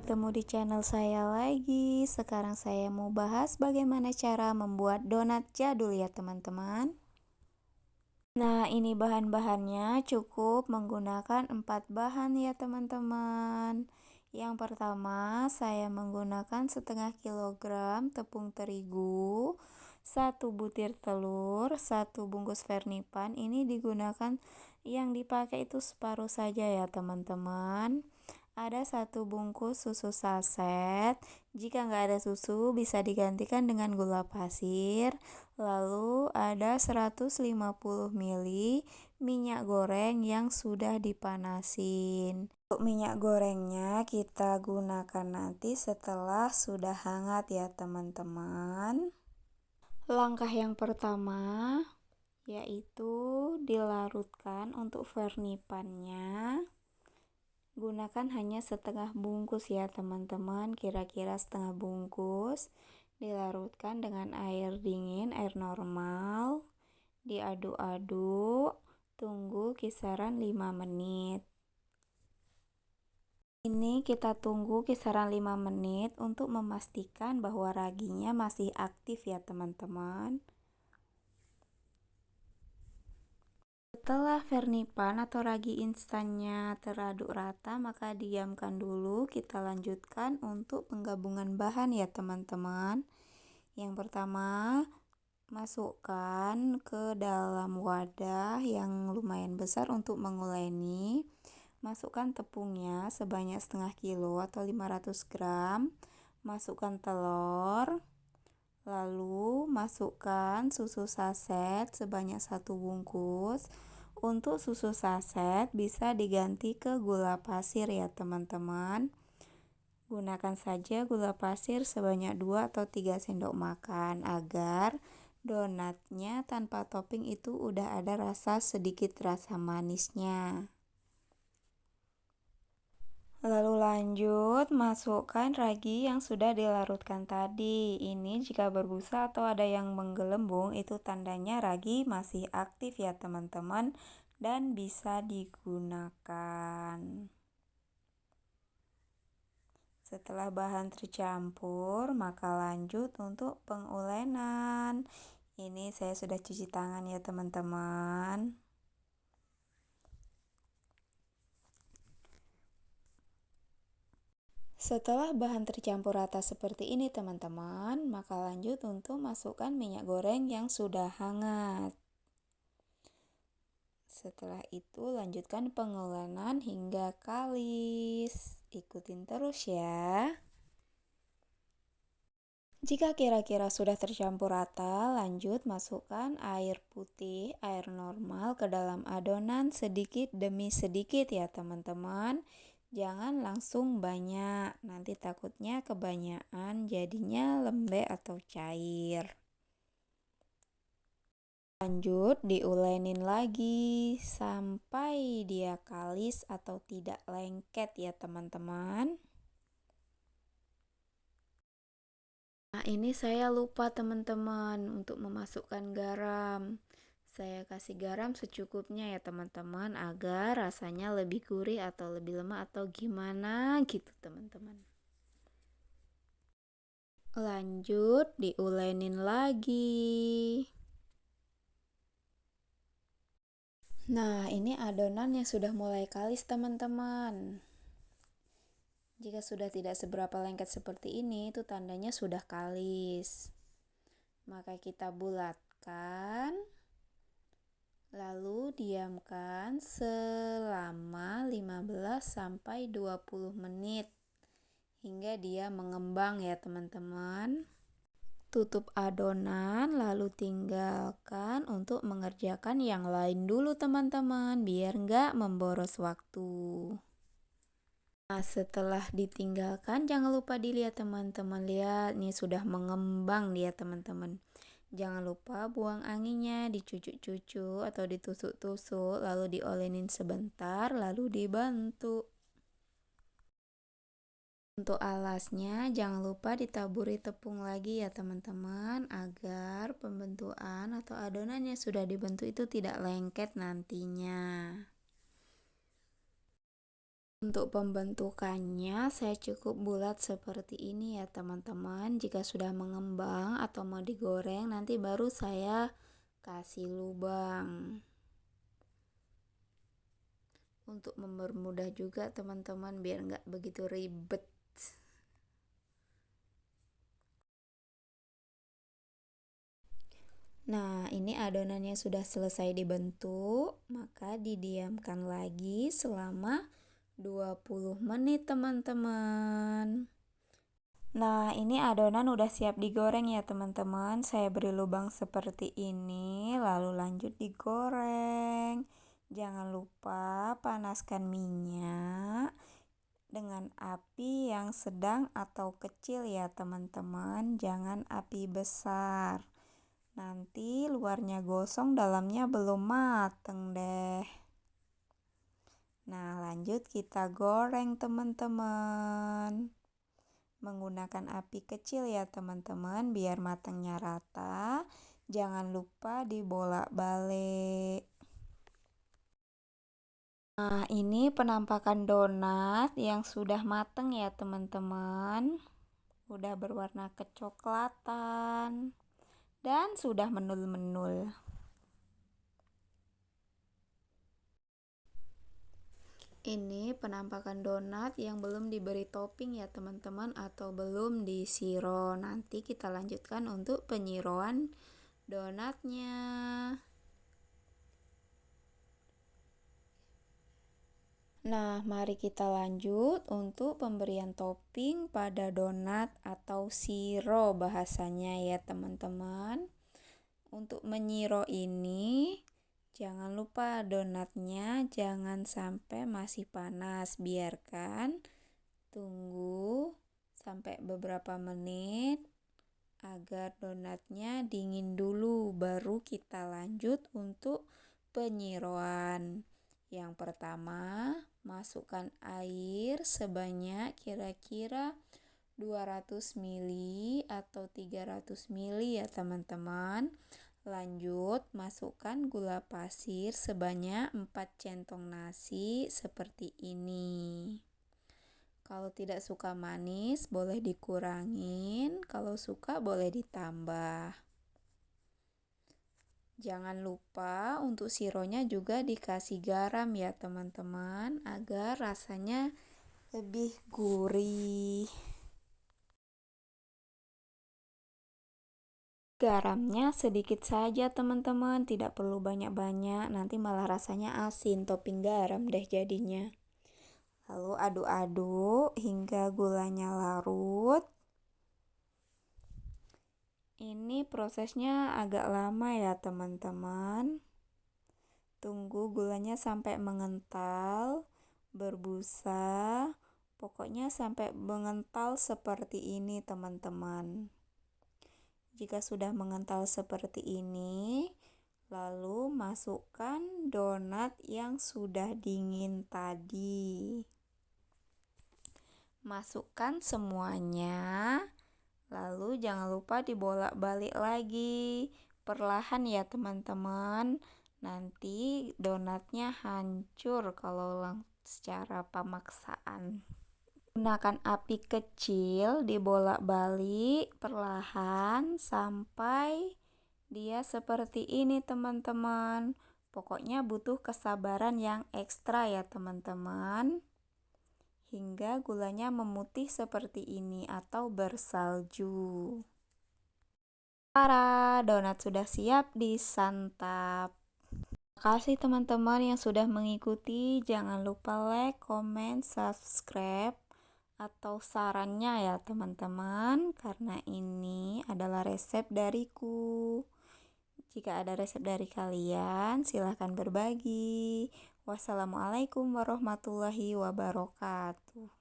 bertemu di channel saya lagi. Sekarang saya mau bahas bagaimana cara membuat donat jadul ya teman-teman. Nah, ini bahan-bahannya cukup menggunakan 4 bahan ya teman-teman. Yang pertama, saya menggunakan setengah kilogram tepung terigu, 1 butir telur, 1 bungkus vernipan. Ini digunakan yang dipakai itu separuh saja ya teman-teman. Ada 1 bungkus susu saset. Jika nggak ada susu, bisa digantikan dengan gula pasir. Lalu ada 150 ml minyak goreng yang sudah dipanasin. Untuk minyak gorengnya kita gunakan nanti setelah sudah hangat ya teman-teman. Langkah yang pertama yaitu dilarutkan untuk vernipannya. Gunakan hanya setengah bungkus ya teman-teman, kira-kira setengah bungkus. Dilarutkan dengan air dingin, air normal. Diaduk-aduk, tunggu kisaran 5 menit. Ini kita tunggu kisaran 5 menit untuk memastikan bahwa raginya masih aktif ya teman-teman. Setelah vernipan atau ragi instannya teraduk rata, maka diamkan dulu. Kita lanjutkan untuk penggabungan bahan ya teman-teman. Yang pertama, masukkan ke dalam wadah yang lumayan besar untuk menguleni. Masukkan tepungnya sebanyak setengah kilo atau 500 gram. Masukkan telur. Lalu masukkan susu saset sebanyak 1 bungkus. Untuk susu saset bisa diganti ke gula pasir ya teman-teman. Gunakan saja gula pasir sebanyak 2 atau 3 sendok makan agar donatnya tanpa topping itu udah ada sedikit rasa manisnya. Lalu lanjut masukkan ragi yang sudah dilarutkan tadi. Ini jika berbusa atau ada yang menggelembung itu tandanya ragi masih aktif ya teman-teman dan bisa digunakan. Setelah bahan tercampur, maka lanjut untuk pengulenan. Ini saya sudah cuci tangan ya teman-teman. Setelah bahan tercampur rata seperti ini teman-teman, maka lanjut untuk masukkan minyak goreng yang sudah hangat. Setelah itu lanjutkan pengulenan hingga kalis. Ikutin terus ya. Jika kira-kira sudah tercampur rata, lanjut masukkan air putih, air normal ke dalam adonan sedikit demi sedikit ya teman-teman. Jangan langsung banyak, nanti takutnya kebanyakan jadinya lembek atau cair. Lanjut diulenin lagi sampai dia kalis atau tidak lengket ya teman-teman. Nah, ini saya lupa teman-teman untuk memasukkan garam. Saya kasih garam secukupnya ya teman-teman agar rasanya lebih gurih atau lebih lemah atau gimana gitu teman-teman. Lanjut diulenin lagi. Nah, ini adonan yang sudah mulai kalis teman-teman. Jika sudah tidak seberapa lengket seperti ini, itu tandanya sudah kalis. Maka kita bulatkan, lalu diamkan selama 15-20 menit hingga dia mengembang ya teman-teman. Tutup adonan, lalu tinggalkan untuk mengerjakan yang lain dulu teman-teman, biar nggak memboros waktu. Nah, setelah ditinggalkan jangan lupa dilihat teman-teman, lihat nih sudah mengembang dia teman-teman. Jangan lupa buang anginnya, dicucuk-cucuk atau ditusuk-tusuk, lalu diolenin sebentar, lalu dibantu. Untuk alasnya jangan lupa ditaburi tepung lagi ya teman-teman, agar pembentukan atau adonan yang sudah dibentuk itu tidak lengket nantinya. Untuk pembentukannya saya cukup bulat seperti ini ya teman-teman. Jika sudah mengembang atau mau digoreng, nanti baru saya kasih lubang. Untuk mempermudah juga teman-teman biar nggak begitu ribet. Nah, ini adonannya sudah selesai dibentuk, maka didiamkan lagi selama 20 menit teman-teman. Nah, ini adonan udah siap digoreng ya teman-teman. Saya beri lubang seperti ini, lalu lanjut digoreng. Jangan lupa panaskan minyak dengan api yang sedang atau kecil ya teman-teman. Jangan api besar. Nanti luarnya gosong, dalamnya belum mateng deh. Nah, lanjut kita goreng teman-teman. Menggunakan api kecil ya teman-teman biar matangnya rata. Jangan lupa dibolak-balik. Nah, ini penampakan donat yang sudah mateng ya teman-teman. Udah berwarna kecoklatan dan sudah menul-menul. Ini penampakan donat yang belum diberi topping ya teman-teman, atau belum disiro. Nanti kita lanjutkan untuk penyiroan donatnya. Nah, mari kita lanjut untuk pemberian topping pada donat atau siro bahasanya ya teman-teman. Untuk menyiro ini, jangan lupa donatnya jangan sampai masih panas. Biarkan tunggu sampai beberapa menit agar donatnya dingin dulu, baru kita lanjut untuk penyiruan. Yang pertama, masukkan air sebanyak kira-kira 200 ml atau 300 ml ya teman-teman. Lanjut masukkan gula pasir sebanyak 4 centong nasi seperti ini. Kalau tidak suka manis boleh dikurangin, kalau suka boleh ditambah. Jangan lupa untuk sironya juga dikasih garam ya teman-teman, agar rasanya lebih gurih. Garamnya sedikit saja teman-teman, tidak perlu banyak-banyak, nanti malah rasanya asin, topping garam deh jadinya. Lalu aduk-aduk hingga gulanya larut. Ini prosesnya agak lama ya teman-teman. Tunggu gulanya sampai mengental, berbusa, pokoknya sampai mengental seperti ini teman-teman. Jika sudah mengental seperti ini, lalu masukkan donat yang sudah dingin tadi. Masukkan semuanya, lalu jangan lupa dibolak-balik lagi. Perlahan ya teman-teman. Nanti donatnya hancur kalau secara pemaksaan. Gunakan api kecil, dibolak-balik perlahan sampai dia seperti ini teman-teman. Pokoknya butuh kesabaran yang ekstra ya teman-teman. Hingga gulanya memutih seperti ini atau bersalju. Tara, donat sudah siap disantap. Terima kasih teman-teman yang sudah mengikuti. Jangan lupa like, comment, subscribe, atau sarannya ya teman-teman, karena ini adalah resep dariku. Jika ada resep dari kalian, silahkan berbagi. Wassalamualaikum warahmatullahi wabarakatuh.